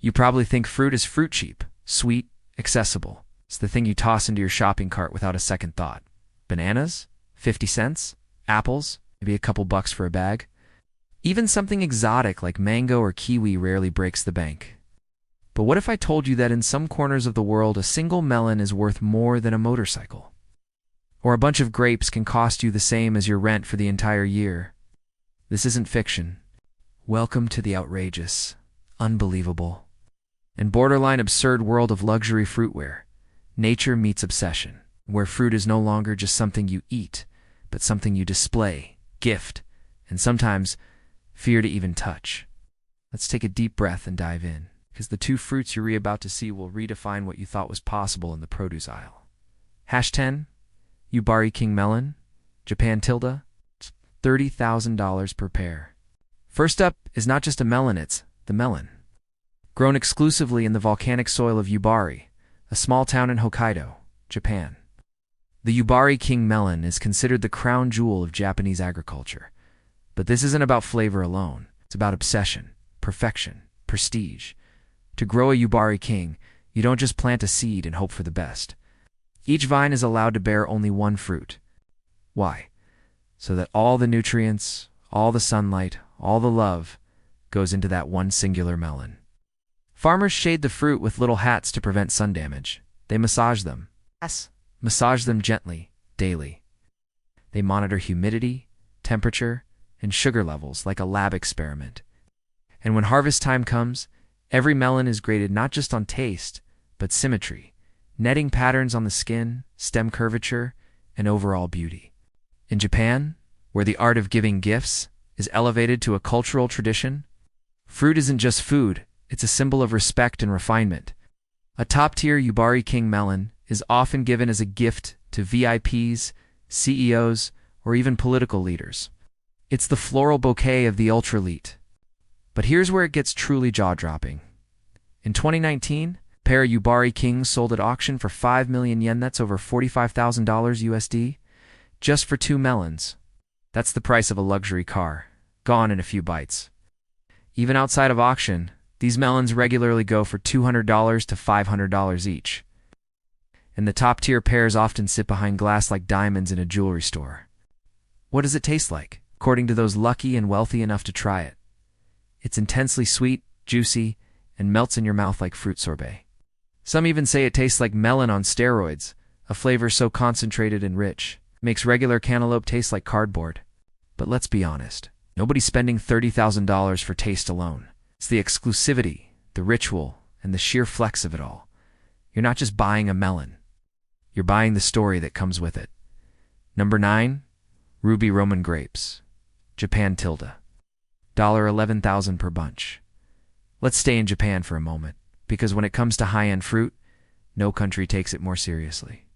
You probably think fruit is fruit cheap, sweet, accessible. It's the thing you toss into your shopping cart without a second thought. Bananas? 50 cents? Apples? Maybe a couple bucks for a bag? Even something exotic like mango or kiwi rarely breaks the bank. But what if I told you that in some corners of the world a single melon is worth more than a motorcycle? Or a bunch of grapes can cost you the same as your rent for the entire year? This isn't fiction. Welcome to the outrageous, unbelievable, and borderline absurd world of luxury fruitware. Nature meets obsession, where fruit is no longer just something you eat, but something you display, gift, and sometimes fear to even touch. Let's take a deep breath and dive in, because the two fruits you're about to see will redefine what you thought was possible in the produce aisle. Hash 10, Yubari King melon, Japan tilde, $30,000 per pair. First up is not just a melon, it's the melon. Grown exclusively in the volcanic soil of Yubari, a small town in Hokkaido, Japan. The Yubari King melon is considered the crown jewel of Japanese agriculture. But this isn't about flavor alone. It's about obsession, perfection, prestige. To grow a Yubari King, you don't just plant a seed and hope for the best. Each vine is allowed to bear only one fruit. Why? So that all the nutrients, all the sunlight, all the love goes into that one singular melon. Farmers shade the fruit with little hats to prevent sun damage. They massage them. Yes, massage them gently, daily. They monitor humidity, temperature, and sugar levels like a lab experiment. And when harvest time comes, every melon is graded not just on taste, but symmetry, netting patterns on the skin, stem curvature, and overall beauty. In Japan, where the art of giving gifts is elevated to a cultural tradition, fruit isn't just food, it's a symbol of respect and refinement. A top-tier Yubari King melon is often given as a gift to VIPs, CEOs, or even political leaders. It's the floral bouquet of the ultra-elite. But here's where it gets truly jaw-dropping. In 2019, a pair of Yubari Kings sold at auction for 5 million yen, that's over $45,000 USD, just for 2 melons. That's the price of a luxury car, gone in a few bites. Even outside of auction, these melons regularly go for $200 to $500 each. And the top-tier pairs often sit behind glass like diamonds in a jewelry store. What does it taste like? According to those lucky and wealthy enough to try it, it's intensely sweet, juicy, and melts in your mouth like fruit sorbet. Some even say it tastes like melon on steroids, a flavor so concentrated and rich, it makes regular cantaloupe taste like cardboard. But let's be honest, nobody's spending $30,000 for taste alone. It's the exclusivity, the ritual, and the sheer flex of it all. You're not just buying a melon. You're buying the story that comes with it. Number 9, Ruby Roman grapes, Japan tilde, $11,000 per bunch. Let's stay in Japan for a moment, because when it comes to high-end fruit, no country takes it more seriously.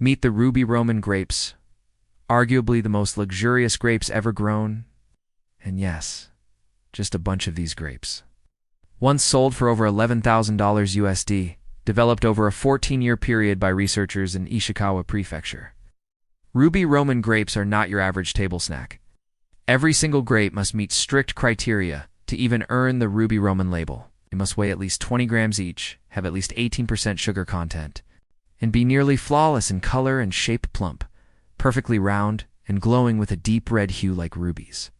Meet the Ruby Roman grapes, arguably the most luxurious grapes ever grown, and yes, just a bunch of these grapes. Once sold for over $11,000 USD, developed over a 14-year period by researchers in Ishikawa Prefecture. Ruby Roman grapes are not your average table snack. Every single grape must meet strict criteria to even earn the Ruby Roman label. They must weigh at least 20 grams each, have at least 18% sugar content, and be nearly flawless in color and shape, plump, perfectly round, and glowing with a deep red hue like rubies.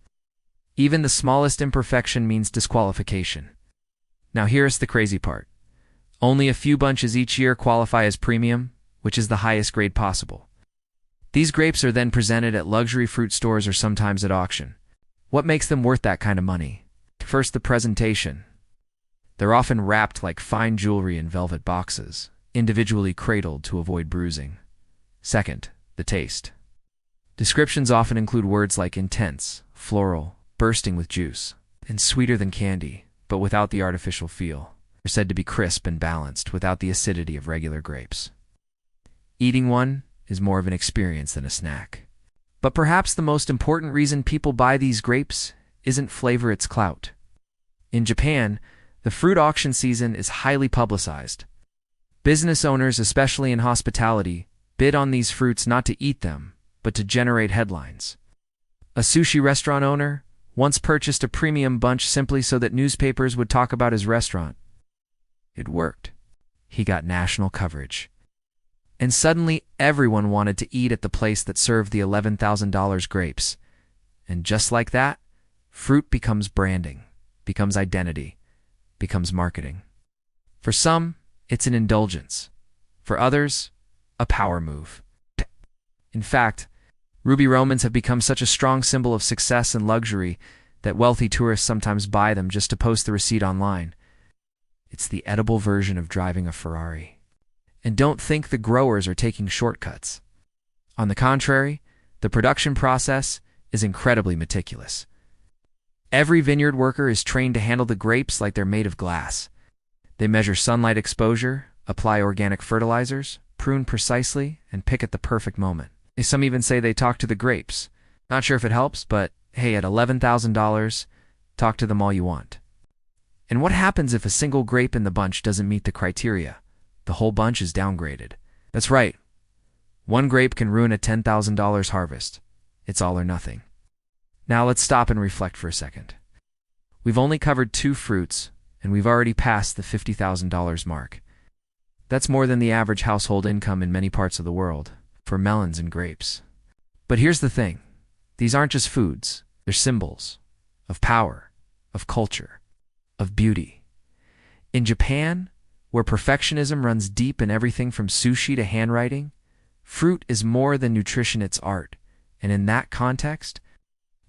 Even the smallest imperfection means disqualification. Now here's the crazy part. Only a few bunches each year qualify as premium, which is the highest grade possible. These grapes are then presented at luxury fruit stores or sometimes at auction. What makes them worth that kind of money? First, the presentation. They're often wrapped like fine jewelry in velvet boxes, individually cradled to avoid bruising. Second, the taste. Descriptions often include words like intense, floral, bursting with juice, and sweeter than candy, but without the artificial feel. They're said to be crisp and balanced without the acidity of regular grapes. Eating one is more of an experience than a snack. But perhaps the most important reason people buy these grapes isn't flavor, it's clout. In Japan, the fruit auction season is highly publicized. Business owners, especially in hospitality, bid on these fruits not to eat them, but to generate headlines. A sushi restaurant owner once purchased a premium bunch simply so that newspapers would talk about his restaurant. It worked. He got national coverage. And suddenly everyone wanted to eat at the place that served the $11,000 grapes. And just like that, fruit becomes branding, becomes identity, becomes marketing. For some, it's an indulgence. For others, a power move. In fact, ruby romans have become such a strong symbol of success and luxury that wealthy tourists sometimes buy them just to post the receipt online. It's the edible version of driving a Ferrari. And don't think the growers are taking shortcuts. On the contrary, the production process is incredibly meticulous. Every vineyard worker is trained to handle the grapes like they're made of glass. They measure sunlight exposure, apply organic fertilizers, prune precisely, and pick at the perfect moment. Some even say they talk to the grapes. Not sure if it helps, but hey, at $11,000, talk to them all you want. And what happens if a single grape in the bunch doesn't meet the criteria? The whole bunch is downgraded. That's right. One grape can ruin a $10,000 harvest. It's all or nothing. Now let's stop and reflect for a second. We've only covered 2 fruits, and we've already passed the $50,000 mark. That's more than the average household income in many parts of the world for melons and grapes. But here's the thing. These aren't just foods. They're symbols of power, of culture, of beauty. In Japan, where perfectionism runs deep in everything from sushi to handwriting, fruit is more than nutrition, it's art. And in that context,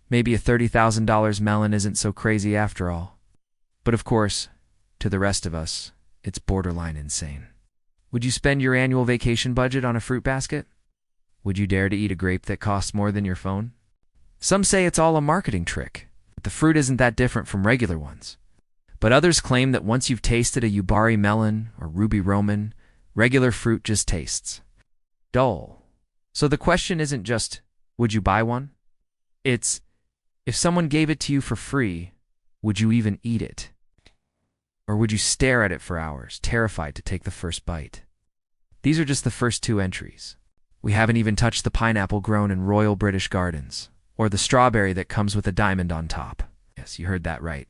maybe a $30,000 melon isn't so crazy after all. But of course, to the rest of us, it's borderline insane. Would you spend your annual vacation budget on a fruit basket? Would you dare to eat a grape that costs more than your phone? Some say it's all a marketing trick, that the fruit isn't that different from regular ones. But others claim that once you've tasted a Yubari melon or ruby roman, regular fruit just tastes dull. So the question isn't just, would you buy one? It's, if someone gave it to you for free, would you even eat it? Or would you stare at it for hours, terrified to take the first bite? These are just the first 2 entries. We haven't even touched the pineapple grown in Royal British Gardens, or the strawberry that comes with a diamond on top. Yes, you heard that right.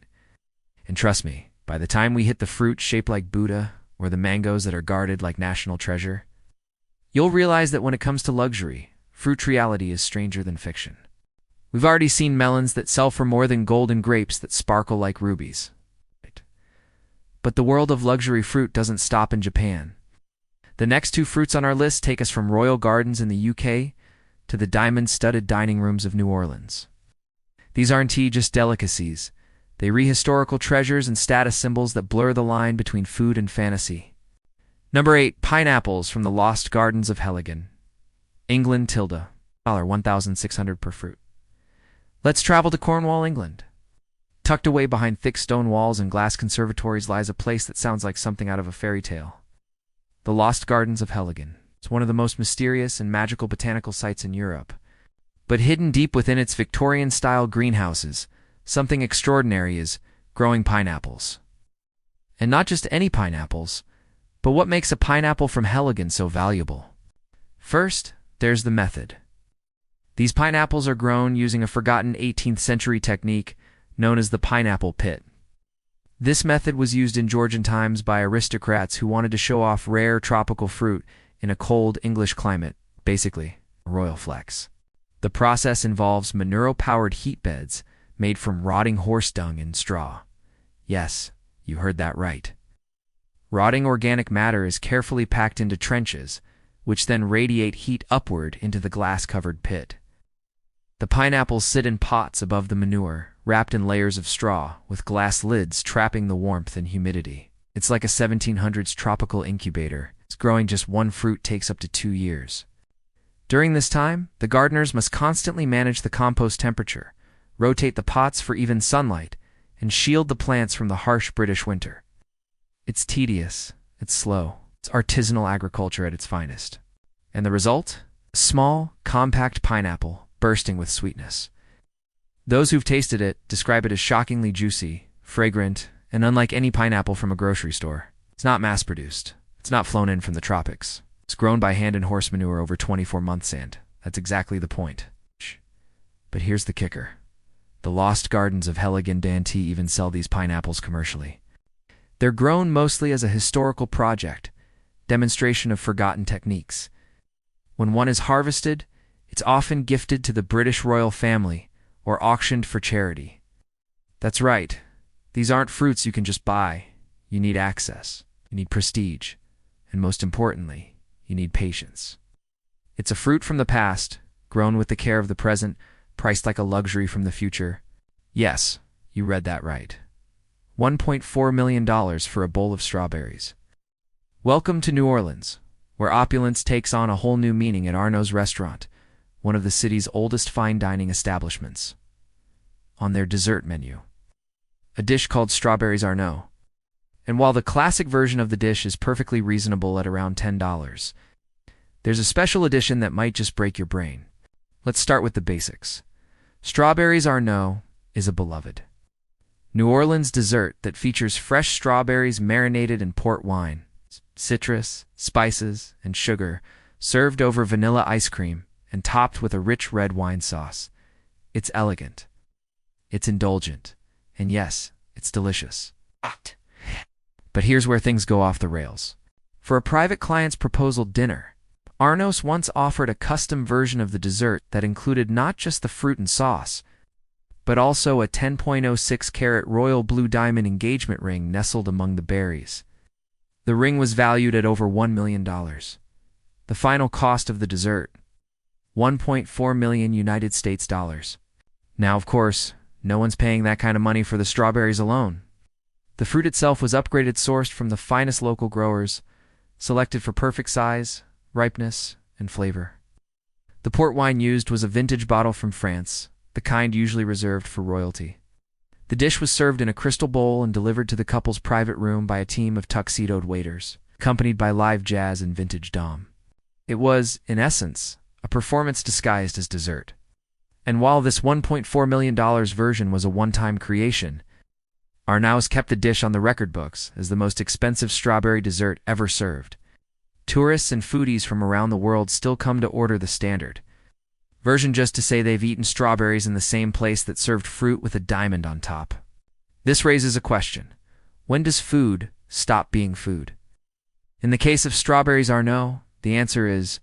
And trust me, by the time we hit the fruit shaped like Buddha, or the mangoes that are guarded like national treasure, you'll realize that when it comes to luxury, fruit reality is stranger than fiction. We've already seen melons that sell for more than golden grapes that sparkle like rubies. But the world of luxury fruit doesn't stop in Japan. The next 2 fruits on our list take us from royal gardens in the UK to the diamond-studded dining rooms of New Orleans. These aren't just delicacies. They rehistorical treasures and status symbols that blur the line between food and fantasy. Number 8, pineapples from the lost gardens of Heligan. England, $1,600 per fruit. Let's travel to Cornwall, England. Tucked away behind thick stone walls and glass conservatories lies a place that sounds like something out of a fairy tale. The Lost Gardens of Heligan. It's one of the most mysterious and magical botanical sites in Europe. But hidden deep within its Victorian-style greenhouses, something extraordinary is growing pineapples. And not just any pineapples, but what makes a pineapple from Heligan so valuable? First, there's the method. These pineapples are grown using a forgotten 18th century technique known as the pineapple pit. This method was used in Georgian times by aristocrats who wanted to show off rare tropical fruit in a cold English climate, basically a royal flex. The process involves manure-powered heat beds made from rotting horse dung and straw. Yes, you heard that right. Rotting organic matter is carefully packed into trenches, which then radiate heat upward into the glass-covered pit. The pineapples sit in pots above the manure, wrapped in layers of straw, with glass lids trapping the warmth and humidity. It's like a 1700s tropical incubator. It's growing just one fruit takes up to 2 years. During this time, the gardeners must constantly manage the compost temperature, rotate the pots for even sunlight, and shield the plants from the harsh British winter. It's tedious, it's slow, it's artisanal agriculture at its finest. And the result? A small, compact pineapple bursting with sweetness. Those who've tasted it describe it as shockingly juicy, fragrant, and unlike any pineapple from a grocery store. It's not mass-produced. It's not flown in from the tropics. It's grown by hand in horse manure over 24 months, and that's exactly the point. But here's the kicker. The Lost Gardens of Heligan Dante even sell these pineapples commercially. They're grown mostly as a historical project, demonstration of forgotten techniques. When one is harvested, it's often gifted to the British royal family or auctioned for charity. That's right. These aren't fruits you can just buy. You need access. You need prestige. And most importantly, you need patience. It's a fruit from the past, grown with the care of the present, priced like a luxury from the future. Yes, you read that right. $1.4 million for a bowl of strawberries. Welcome to New Orleans, where opulence takes on a whole new meaning at Arnaud's restaurant, one of the city's oldest fine dining establishments. On their dessert menu, a dish called Strawberries Arnaud. And while the classic version of the dish is perfectly reasonable at around $10, there's a special edition that might just break your brain. Let's start with the basics. Strawberries Arnaud is a beloved New Orleans dessert that features fresh strawberries marinated in port wine, citrus, spices, and sugar, served over vanilla ice cream and topped with a rich red wine sauce. It's elegant. It's indulgent. And yes, it's delicious. But here's where things go off the rails. For a private client's proposal dinner, Arnaud once offered a custom version of the dessert that included not just the fruit and sauce, but also a 10.06-carat royal blue diamond engagement ring nestled among the berries. The ring was valued at over $1 million. The final cost of the dessert, $1.4 million United States dollars. Now, of course, no one's paying that kind of money for the strawberries alone. The fruit itself was upgraded, sourced from the finest local growers, selected for perfect size, ripeness, and flavor. The port wine used was a vintage bottle from France, the kind usually reserved for royalty. The dish was served in a crystal bowl and delivered to the couple's private room by a team of tuxedoed waiters, accompanied by live jazz and vintage dom. It was, in essence, a performance disguised as dessert. And while this $1.4 million version was a one-time creation, Arnaud's kept the dish on the record books as the most expensive strawberry dessert ever served. Tourists and foodies from around the world still come to order the standard version just to say they've eaten strawberries in the same place that served fruit with a diamond on top. This raises a question. When does food stop being food? In the case of Strawberries Arnaud, the answer is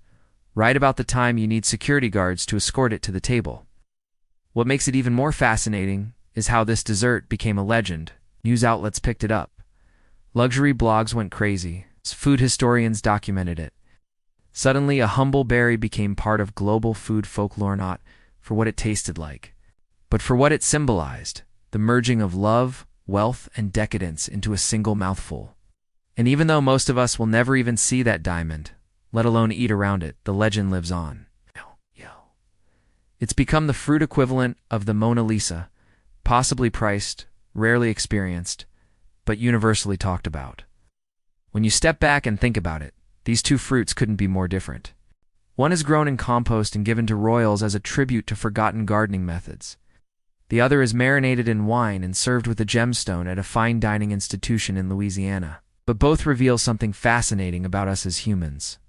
right about the time you need security guards to escort it to the table. What makes it even more fascinating is how this dessert became a legend. News outlets picked it up. Luxury blogs went crazy. Food historians documented it. Suddenly, a humble berry became part of global food folklore, not for what it tasted like, but for what it symbolized, the merging of love, wealth, and decadence into a single mouthful. And even though most of us will never even see that diamond, let alone eat around it, the legend lives on. It's become the fruit equivalent of the Mona Lisa, possibly priced, rarely experienced, but universally talked about. When you step back and think about it, these two fruits couldn't be more different. One is grown in compost and given to royals as a tribute to forgotten gardening methods. The other is marinated in wine and served with a gemstone at a fine dining institution in Louisiana. But both reveal something fascinating about us as humans.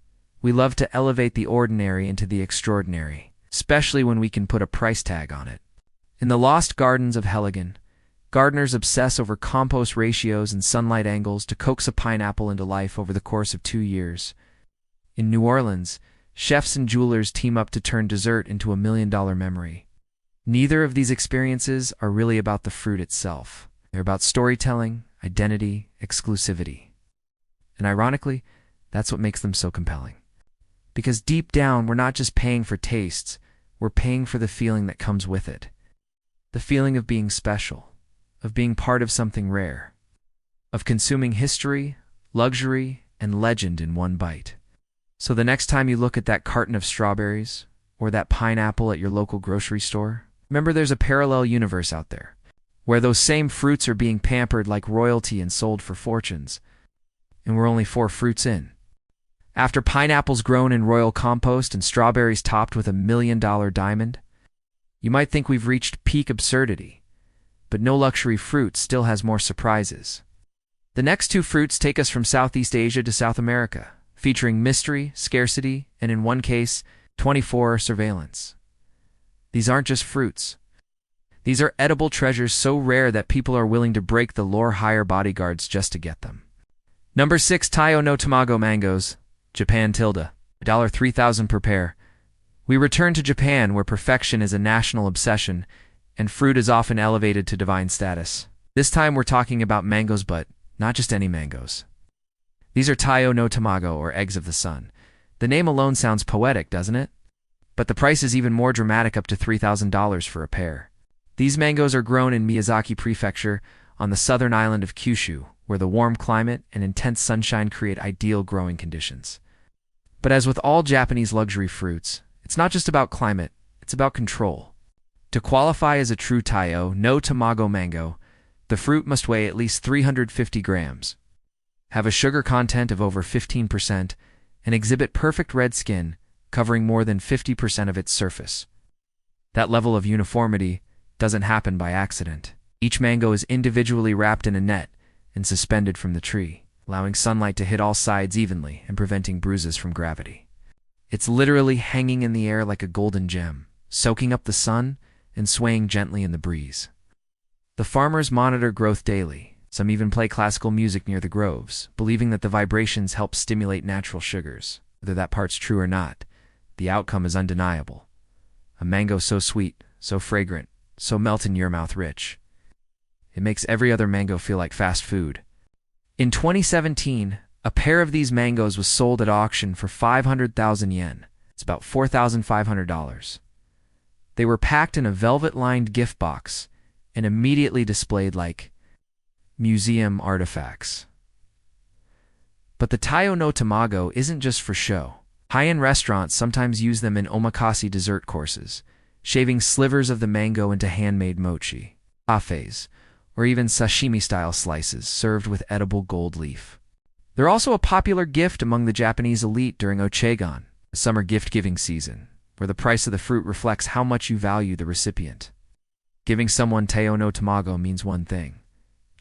We love to elevate the ordinary into the extraordinary, especially when we can put a price tag on it. In the lost gardens of Helligan, gardeners obsess over compost ratios and sunlight angles to coax a pineapple into life over the course of 2 years. In New Orleans, chefs and jewelers team up to turn dessert into a $1 million memory. Neither of these experiences are really about the fruit itself. They're about storytelling, identity, exclusivity. And ironically, that's what makes them so compelling. Because deep down, we're not just paying for tastes, we're paying for the feeling that comes with it. The feeling of being special, of being part of something rare, of consuming history, luxury, and legend in one bite. So the next time you look at that carton of strawberries, or that pineapple at your local grocery store, remember there's a parallel universe out there, where those same fruits are being pampered like royalty and sold for fortunes, and we're only 4 fruits in. After pineapples grown in royal compost and strawberries topped with a $1 million diamond, you might think we've reached peak absurdity. But no luxury fruit still has more surprises. The next 2 fruits take us from Southeast Asia to South America, featuring mystery, scarcity, and in one case, 24 surveillance. These aren't just fruits. These are edible treasures so rare that people are willing to break the lore-hire bodyguards just to get them. Number 6. Taiyo no Tamago mangoes, Japan tilde. $3,000 per pair. We return to Japan, where perfection is a national obsession, and fruit is often elevated to divine status. This time we're talking about mangoes, but not just any mangoes. These are Taiyo no Tamago, or eggs of the sun. The name alone sounds poetic, doesn't it? But the price is even more dramatic, up to $3,000 for a pair. These mangoes are grown in Miyazaki Prefecture on the southern island of Kyushu, where the warm climate and intense sunshine create ideal growing conditions. But as with all Japanese luxury fruits, it's not just about climate, it's about control. To qualify as a true Taiyo no Tamago mango, the fruit must weigh at least 350 grams, have a sugar content of over 15%, and exhibit perfect red skin, covering more than 50% of its surface. That level of uniformity doesn't happen by accident. Each mango is individually wrapped in a net and suspended from the tree, allowing sunlight to hit all sides evenly and preventing bruises from gravity. It's literally hanging in the air like a golden gem, soaking up the sun and swaying gently in the breeze. The farmers monitor growth daily. Some even play classical music near the groves, believing that the vibrations help stimulate natural sugars. Whether that part's true or not, the outcome is undeniable. A mango so sweet, so fragrant, so melt-in-your-mouth rich. It makes every other mango feel like fast food. In 2017, a pair of these mangoes was sold at auction for 500,000 yen. It's about $4,500. They were packed in a velvet-lined gift box and immediately displayed like museum artifacts. But the Taiyo no Tamago isn't just for show. High-end restaurants sometimes use them in omakase dessert courses, shaving slivers of the mango into handmade mochi, cafes, or even sashimi-style slices served with edible gold leaf. They're also a popular gift among the Japanese elite during Ochegon, the summer gift-giving season, where the price of the fruit reflects how much you value the recipient. Giving someone Taiyo no Tamago means one thing: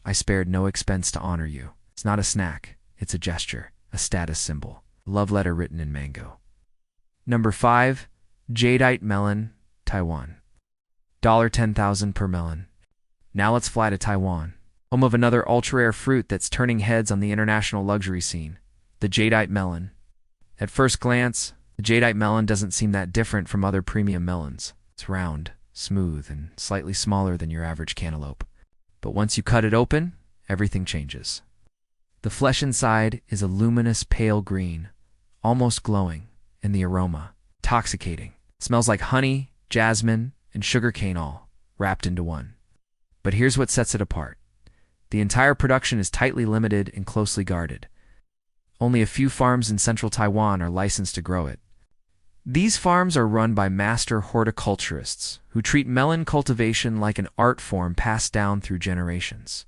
I spared no expense to honor you. It's not a snack, it's a gesture, a status symbol, a love letter written in mango. Number 5. Jadeite melon, Taiwan. $10,000 per melon. Now let's fly to Taiwan, home of another ultra-rare fruit that's turning heads on the international luxury scene, the jadeite melon. At first glance, the jadeite melon doesn't seem that different from other premium melons. It's round, smooth, and slightly smaller than your average cantaloupe. But once you cut it open, everything changes. The flesh inside is a luminous pale green, almost glowing, and the aroma, intoxicating. It smells like honey, jasmine, and sugarcane all wrapped into one. But here's what sets it apart. The entire production is tightly limited and closely guarded. Only a few farms in central Taiwan are licensed to grow it. These farms are run by master horticulturists who treat melon cultivation like an art form passed down through generations.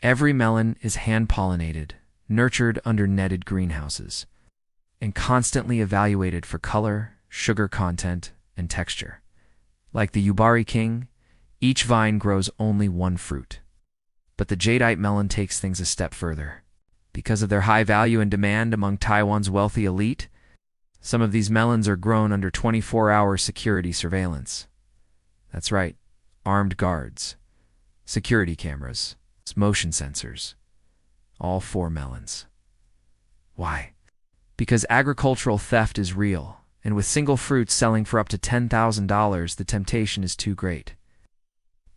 Every melon is hand-pollinated, nurtured under netted greenhouses, and constantly evaluated for color, sugar content, and texture. Like the Yubari King, each vine grows only one fruit. But the jadeite melon takes things a step further. Because of their high value and demand among Taiwan's wealthy elite, some of these melons are grown under 24-hour security surveillance. That's right, armed guards, security cameras, motion sensors. All 4 melons. Why? Because agricultural theft is real, and with single fruits selling for up to $10,000, the temptation is too great.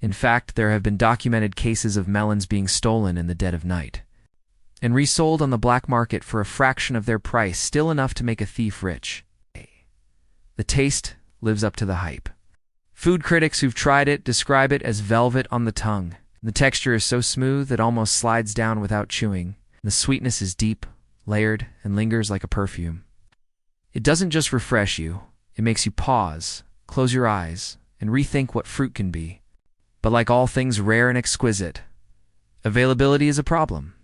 In fact, there have been documented cases of melons being stolen in the dead of night and resold on the black market for a fraction of their price, still enough to make a thief rich. The taste lives up to the hype. Food critics who've tried it describe it as velvet on the tongue. The texture is so smooth it almost slides down without chewing. The sweetness is deep, layered, and lingers like a perfume. It doesn't just refresh you, it makes you pause, close your eyes, and rethink what fruit can be. But like all things rare and exquisite, availability is a problem.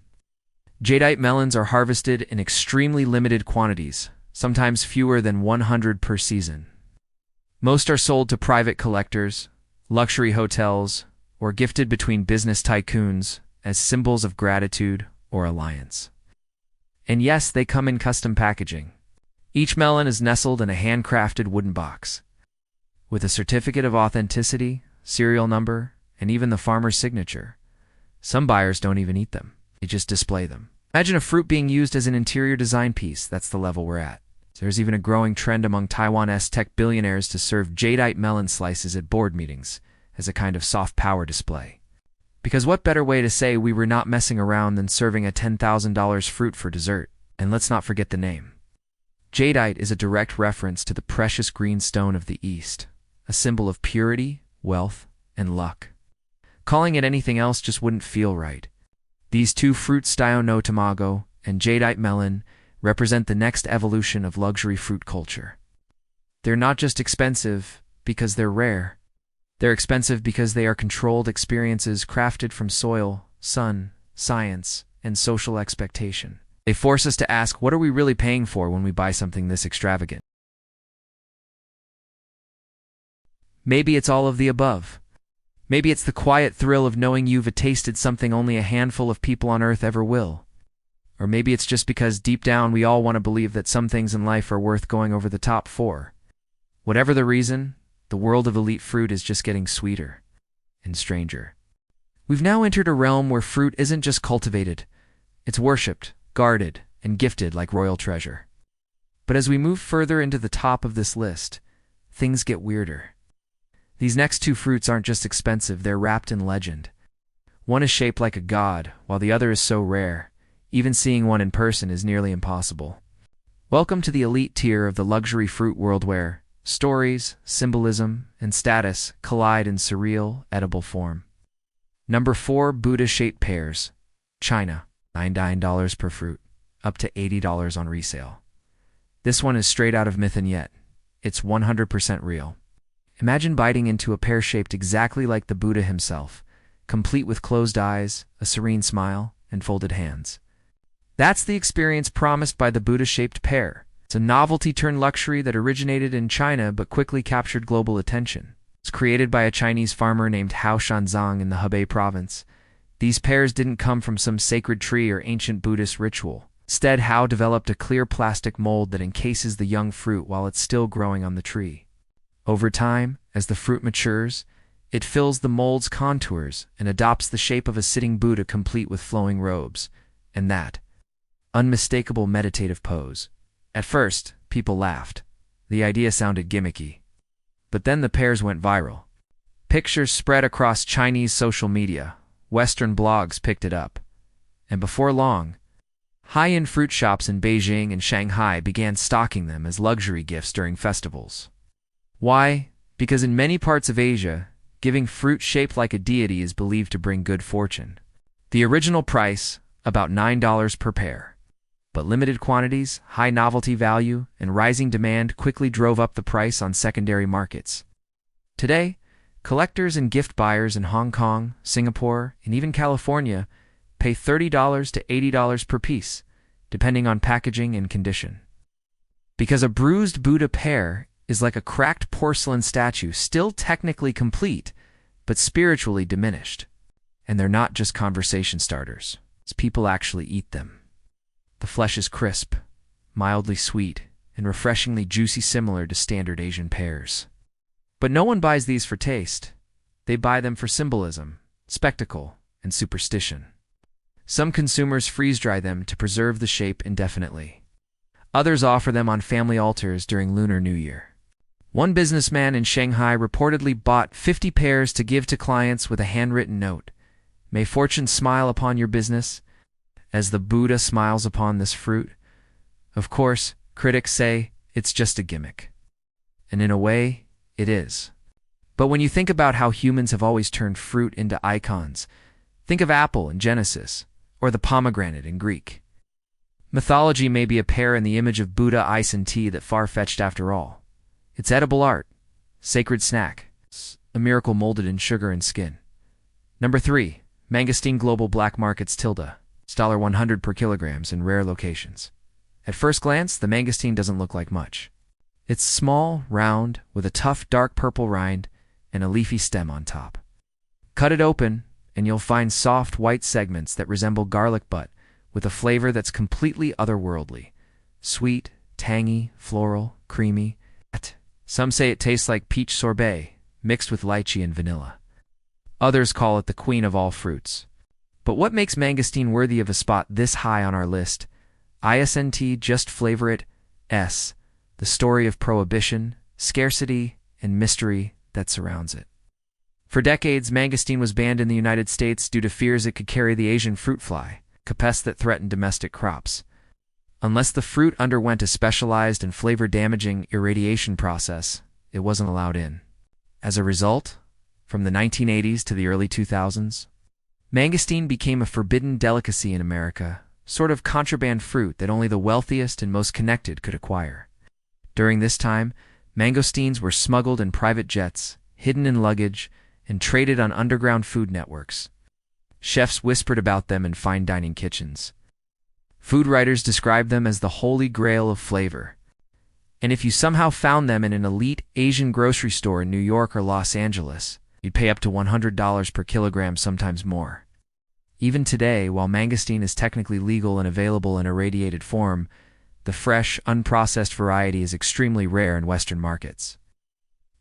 Jadeite melons are harvested in extremely limited quantities, sometimes fewer than 100 per season. Most are sold to private collectors, luxury hotels, or gifted between business tycoons as symbols of gratitude or alliance. And yes, they come in custom packaging. Each melon is nestled in a handcrafted wooden box, with a certificate of authenticity serial number, and even the farmer's signature. Some buyers don't even eat them. They just display them. Imagine a fruit being used as an interior design piece. That's the level we're at. There's even a growing trend among Taiwanese tech billionaires to serve jadeite melon slices at board meetings as a kind of soft power display. Because what better way to say we were not messing around than serving a $10,000 fruit for dessert? And let's not forget the name. Jadeite is a direct reference to the precious green stone of the East, a symbol of purity, wealth, and luck. Calling it anything else just wouldn't feel right. These two fruits, Dio no Tamago and jadeite melon, represent the next evolution of luxury fruit culture. They're not just expensive because they're rare. They're expensive because they are controlled experiences crafted from soil, sun, science, and social expectation. They force us to ask, what are we really paying for when we buy something this extravagant? Maybe it's all of the above. Maybe it's the quiet thrill of knowing you've tasted something only a handful of people on Earth ever will. Or maybe it's just because deep down we all want to believe that some things in life are worth going over the top for. Whatever the reason, the world of elite fruit is just getting sweeter and stranger. We've now entered a realm where fruit isn't just cultivated, it's worshipped, guarded, and gifted like royal treasure. But as we move further into the top of this list, things get weirder. These next two fruits aren't just expensive, they're wrapped in legend. One is shaped like a god, while the other is so rare, even seeing one in person is nearly impossible. Welcome to the elite tier of the luxury fruit world where stories, symbolism, and status collide in surreal, edible form. Number 4, Buddha-shaped pears. China, $9 per fruit, up to $80 on resale. This one is straight out of myth and yet it's 100% real. Imagine biting into a pear shaped exactly like the Buddha himself, complete with closed eyes, a serene smile, and folded hands. That's the experience promised by the Buddha-shaped pear. It's a novelty-turned-luxury that originated in China but quickly captured global attention. It's created by a Chinese farmer named Hao Shanzang in the Hebei province. These pears didn't come from some sacred tree or ancient Buddhist ritual. Instead, Hao developed a clear plastic mold that encases the young fruit while it's still growing on the tree. Over time, as the fruit matures, it fills the mold's contours and adopts the shape of a sitting Buddha complete with flowing robes, and that unmistakable meditative pose. At first, people laughed. The idea sounded gimmicky. But then the pears went viral. Pictures spread across Chinese social media. Western blogs picked it up. And before long, high-end fruit shops in Beijing and Shanghai began stocking them as luxury gifts during festivals. Why? Because in many parts of Asia, giving fruit shaped like a deity is believed to bring good fortune. The original price, about $9 per pear. But limited quantities, high novelty value, and rising demand quickly drove up the price on secondary markets. Today, collectors and gift buyers in Hong Kong, Singapore, and even California pay $30 to $80 per piece, depending on packaging and condition. Because a bruised Buddha pear is like a cracked porcelain statue, still technically complete, but spiritually diminished. And they're not just conversation starters, as people actually eat them. The flesh is crisp, mildly sweet, and refreshingly juicy, similar to standard Asian pears. But no one buys these for taste. They buy them for symbolism, spectacle, and superstition. Some consumers freeze-dry them to preserve the shape indefinitely. Others offer them on family altars during Lunar New Year. One businessman in Shanghai reportedly bought 50 pears to give to clients with a handwritten note. May fortune smile upon your business, as the Buddha smiles upon this fruit. Of course, critics say it's just a gimmick. And in a way, it is. But when you think about how humans have always turned fruit into icons, think of apple in Genesis, or the pomegranate in Greek. Mythology may be a pear in the image of Buddha ice and tea that far-fetched after all. It's edible art, sacred snack, a miracle molded in sugar and skin. Number 3, mangosteen global black markets tilde. It's $100 per kilograms in rare locations. At first glance, the mangosteen doesn't look like much. It's small, round, with a tough dark purple rind and a leafy stem on top. Cut it open, and you'll find soft white segments that resemble garlic butt with a flavor that's completely otherworldly. Sweet, tangy, floral, creamy. Some say it tastes like peach sorbet, mixed with lychee and vanilla. Others call it the queen of all fruits. But what makes mangosteen worthy of a spot this high on our list? ISNT, just flavor it. S, the story of prohibition, scarcity, and mystery that surrounds it. For decades, mangosteen was banned in the United States due to fears it could carry the Asian fruit fly, a pest that threatened domestic crops. Unless the fruit underwent a specialized and flavor-damaging irradiation process, it wasn't allowed in. As a result, from the 1980s to the early 2000s, mangosteen became a forbidden delicacy in America, sort of contraband fruit that only the wealthiest and most connected could acquire. During this time, mangosteens were smuggled in private jets, hidden in luggage, and traded on underground food networks. Chefs whispered about them in fine dining kitchens. Food writers described them as the holy grail of flavor. And if you somehow found them in an elite Asian grocery store in New York or Los Angeles, you'd pay up to $100 per kilogram, sometimes more. Even today, while mangosteen is technically legal and available in irradiated form, the fresh, unprocessed variety is extremely rare in Western markets.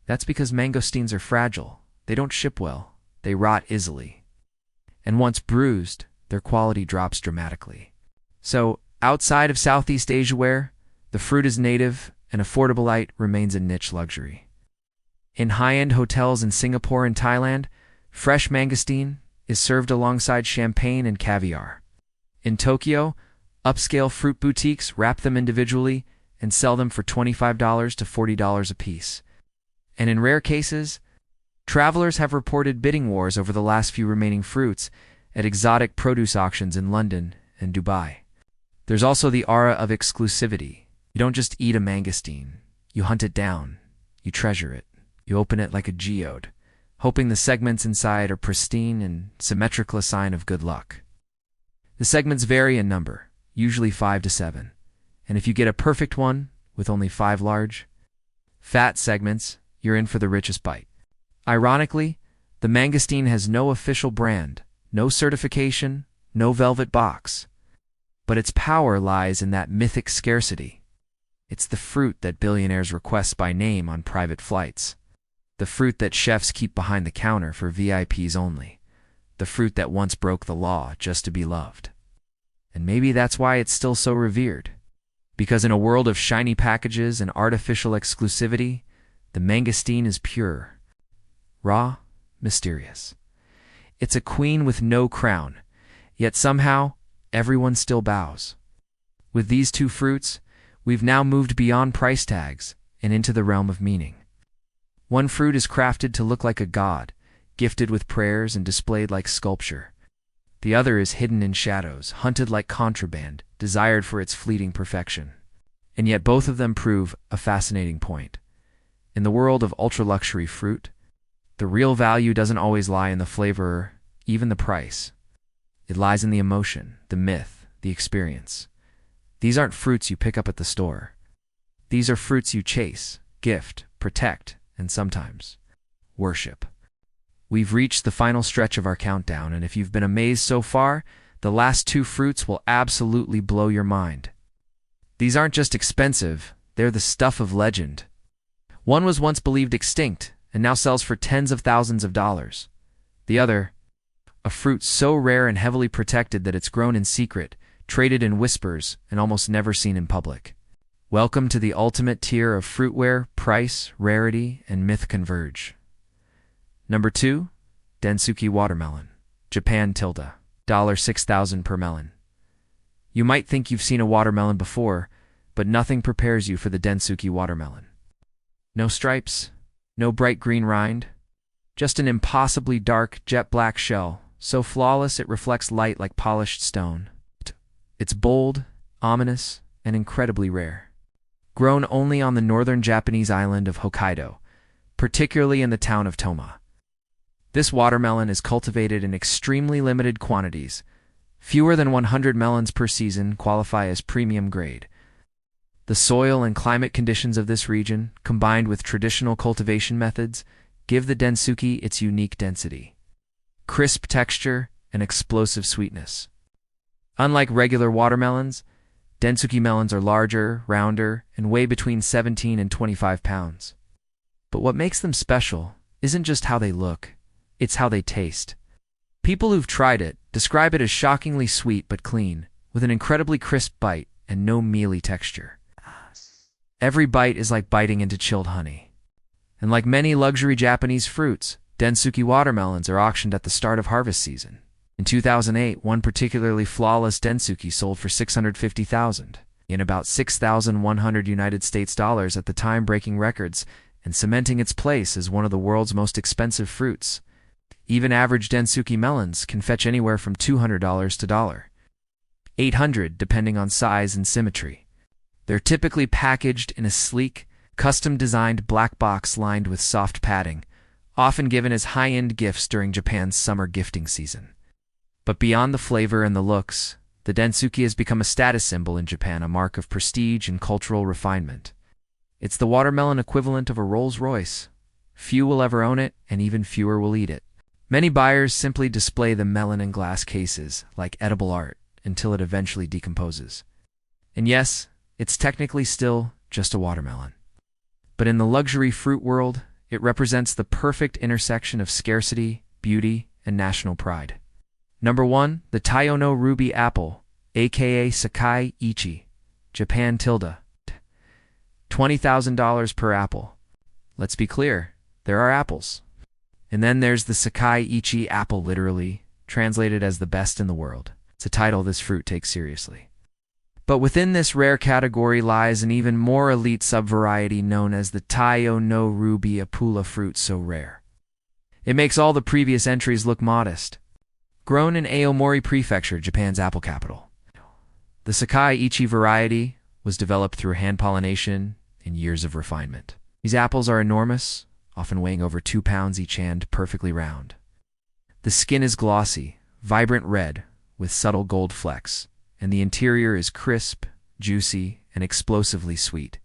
That's because mangosteens are fragile. They don't ship well. They rot easily. And once bruised, their quality drops dramatically. So, outside of Southeast Asia where the fruit is native and affordable, it remains a niche luxury. In high-end hotels in Singapore and Thailand, fresh mangosteen is served alongside champagne and caviar. In Tokyo, upscale fruit boutiques wrap them individually and sell them for $25 to $40 apiece. And in rare cases, travelers have reported bidding wars over the last few remaining fruits at exotic produce auctions in London and Dubai. There's also the aura of exclusivity. You don't just eat a mangosteen. You hunt it down. You treasure it. You open it like a geode, hoping the segments inside are pristine and symmetrical, a sign of good luck. The segments vary in number, usually 5 to 7. And if you get a perfect one, with only 5 large, fat segments, you're in for the richest bite. Ironically, the mangosteen has no official brand, no certification, no velvet box. But its power lies in that mythic scarcity. It's the fruit that billionaires request by name on private flights. The fruit that chefs keep behind the counter for VIPs only. The fruit that once broke the law just to be loved. And maybe that's why it's still so revered. Because in a world of shiny packages and artificial exclusivity, the mangosteen is pure, raw, mysterious. It's a queen with no crown, yet somehow everyone still bows. With these two fruits, we've now moved beyond price tags and into the realm of meaning. One fruit is crafted to look like a god, gifted with prayers and displayed like sculpture. The other is hidden in shadows, hunted like contraband, desired for its fleeting perfection. And yet both of them prove a fascinating point. In the world of ultra-luxury fruit, the real value doesn't always lie in the flavor or even the price. It lies in the emotion, the myth, the experience. These aren't fruits you pick up at the store. These are fruits you chase, gift, protect, and sometimes worship. We've reached the final stretch of our countdown, and if you've been amazed so far, the last 2 fruits will absolutely blow your mind. These aren't just expensive, they're the stuff of legend. One was once believed extinct and now sells for tens of thousands of dollars. The other, a fruit so rare and heavily protected that it's grown in secret, traded in whispers, and almost never seen in public. Welcome to the ultimate tier of fruit where price, rarity, and myth converge. Number 2, Densuke watermelon, Japan tilde, $6,000 per melon. You might think you've seen a watermelon before, but nothing prepares you for the Densuke watermelon. No stripes, no bright green rind, just an impossibly dark jet black shell, so flawless it reflects light like polished stone. It's bold, ominous, and incredibly rare. Grown only on the northern Japanese island of Hokkaido, particularly in the town of Toma. This watermelon is cultivated in extremely limited quantities. Fewer than 100 melons per season qualify as premium grade. The soil and climate conditions of this region, combined with traditional cultivation methods, give the Densuke its unique density, crisp texture, and explosive sweetness. Unlike regular watermelons, Densuke melons are larger, rounder, and weigh between 17 and 25 pounds. But what makes them special isn't just how they look, It's how they taste. People who've tried it describe it as shockingly sweet but clean, with an incredibly crisp bite and no mealy texture. Every bite is like biting into chilled honey. And like many luxury Japanese fruits, Densuke watermelons are auctioned at the start of harvest season. In 2008, one particularly flawless Densuke sold for $650,000, in about $6,100 United States dollars at the time, breaking records and cementing its place as one of the world's most expensive fruits. Even average Densuke melons can fetch anywhere from $200 to $800 depending on size and symmetry. They're typically packaged in a sleek, custom-designed black box lined with soft padding, often given as high-end gifts during Japan's summer gifting season. But beyond the flavor and the looks, the Densuke has become a status symbol in Japan, a mark of prestige and cultural refinement. It's the watermelon equivalent of a Rolls-Royce. Few will ever own it, and even fewer will eat it. Many buyers simply display the melon in glass cases, like edible art, until it eventually decomposes. And yes, it's technically still just a watermelon. But in the luxury fruit world, it represents the perfect intersection of scarcity, beauty, and national pride. Number 1, the Taiyo no Ruby apple, aka Sakai Ichi, Japan tilde. $20,000 per apple. Let's be clear, there are apples. And then there's the Sakai Ichi apple, literally translated as the best in the world. It's a title this fruit takes seriously. But within this rare category lies an even more elite subvariety known as the Taiyo no Ruby, a pula fruit so rare. It makes all the previous entries look modest. Grown in Aomori Prefecture, Japan's apple capital. The Sakai Ichi variety was developed through hand pollination and years of refinement. These apples are enormous, often weighing over 2 pounds each and perfectly round. The skin is glossy, vibrant red, with subtle gold flecks, and the interior is crisp, juicy, and explosively sweet.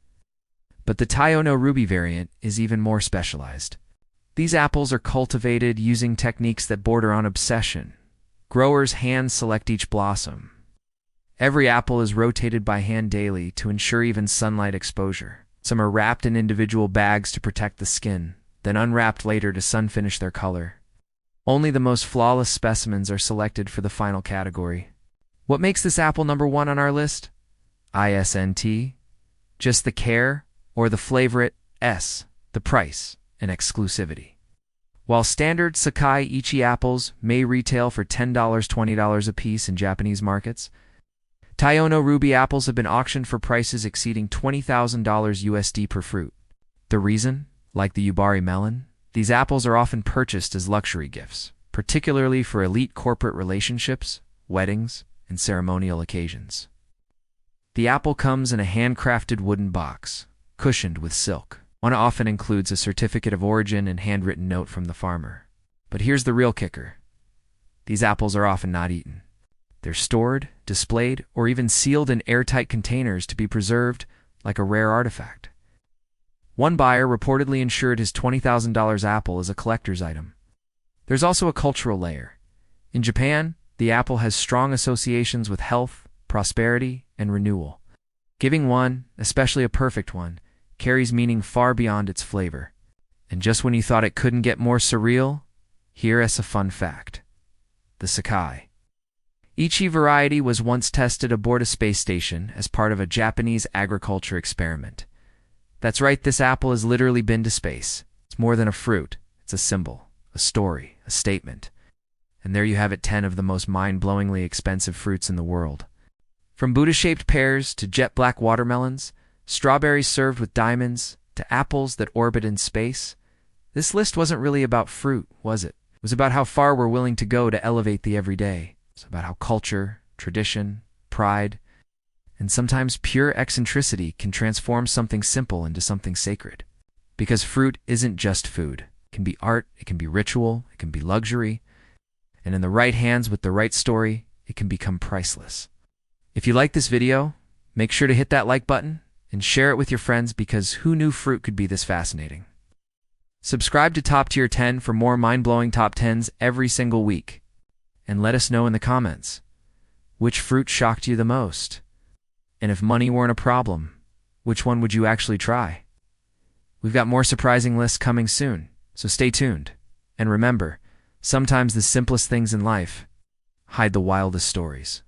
But the Taiyo no Ruby variant is even more specialized. These apples are cultivated using techniques that border on obsession. Growers hand-select each blossom. Every apple is rotated by hand daily to ensure even sunlight exposure. Some are wrapped in individual bags to protect the skin, then unwrapped later to sun-finish their color. Only the most flawless specimens are selected for the final category. What makes this apple number 1 on our list? ISNT? Just the care, or the flavorite? S, the price and exclusivity. While standard Sakai Ichi apples may retail for $10, $20 a piece in Japanese markets, Taiyo no Ruby apples have been auctioned for prices exceeding $20,000 USD per fruit. The reason? Like the Yubari melon, these apples are often purchased as luxury gifts, particularly for elite corporate relationships, weddings, and ceremonial occasions. The apple comes in a handcrafted wooden box, cushioned with silk. One often includes a certificate of origin and handwritten note from the farmer. But here's the real kicker. These apples are often not eaten. They're stored, displayed, or even sealed in airtight containers to be preserved like a rare artifact. One buyer reportedly insured his $20,000 apple as a collector's item. There's also a cultural layer. In Japan, the apple has strong associations with health, prosperity, and renewal. Giving one, especially a perfect one, carries meaning far beyond its flavor. And just when you thought it couldn't get more surreal, here's a fun fact. The Sakai Ichi variety was once tested aboard a space station as part of a Japanese agriculture experiment. That's right, this apple has literally been to space. It's more than a fruit. It's a symbol, a story, a statement. And there you have it, 10 of the most mind-blowingly expensive fruits in the world. From Buddha-shaped pears to jet-black watermelons, strawberries served with diamonds, to apples that orbit in space. This list wasn't really about fruit, was it? It was about how far we're willing to go to elevate the everyday. It's about how culture, tradition, pride, and sometimes pure eccentricity can transform something simple into something sacred. Because fruit isn't just food. It can be art, it can be ritual, it can be luxury, and in the right hands with the right story, it can become priceless. If you like this video, make sure to hit that like button and share it with your friends, because who knew fruit could be this fascinating? Subscribe to Top Tier 10 for more mind-blowing top 10s every single week. And let us know in the comments, which fruit shocked you the most? And if money weren't a problem, which one would you actually try? We've got more surprising lists coming soon, so stay tuned. And remember, Sometimes the simplest things in life hide the wildest stories.